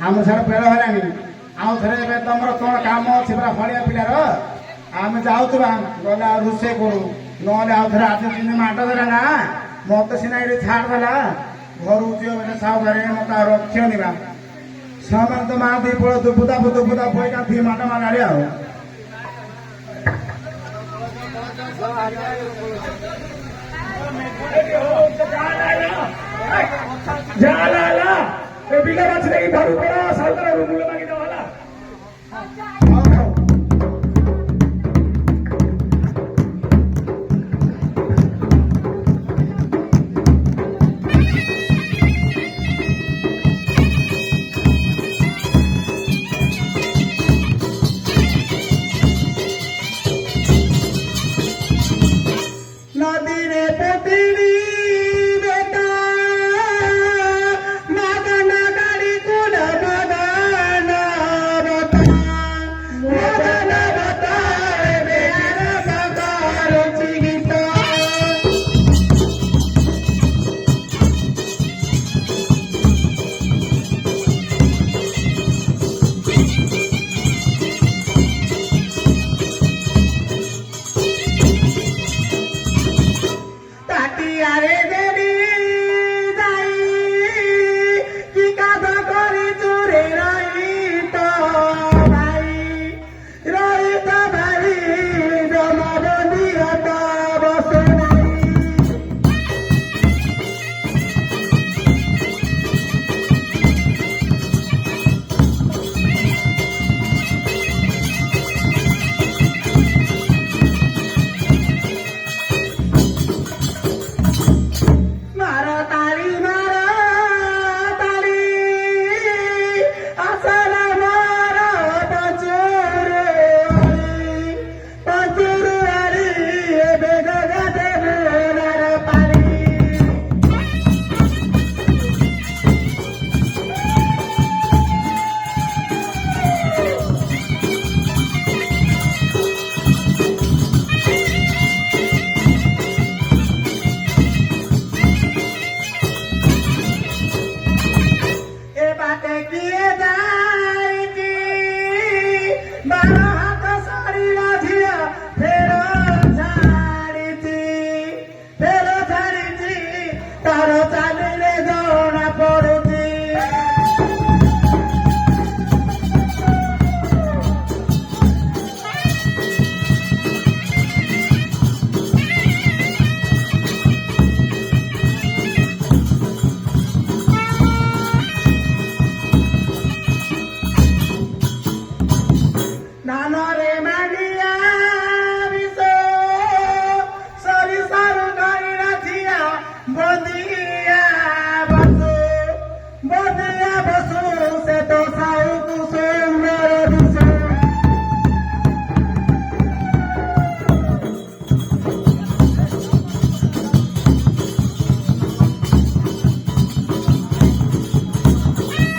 ଆମ ସାର ବେଳ ହେଲାଣି ଆଉ ଥରେ ଏବେ ତମର କଣ କାମ ଅଛି ପୁରା ଭଳିଆ ପିଲାର ଆମେ ଯାଉଥିବା ଗଲେ ଆଉ ରୋଷେଇ କରୁ ନହେଲେ ଆଉ ଥରେ ଆଜି ଦିନ ମାଟ ଦେଲା ନା ମତେ ସିନା ଏଠି ଛାଡ଼ିଦେଲା ଘରକୁ ଯିବ ବୋଲେ ସାହୁକାରେ ମତେ ଆଉ ରଖିବନି ବା ସେମାନେ ତ ମା ଦି ପଳ ଦୁବୁଦା ପଇକା ଦି ମାଟ ମାଗାଳି ଆଉ जाला ए बिला बाछरे की भाडू पड़ा साउकर रूम मागे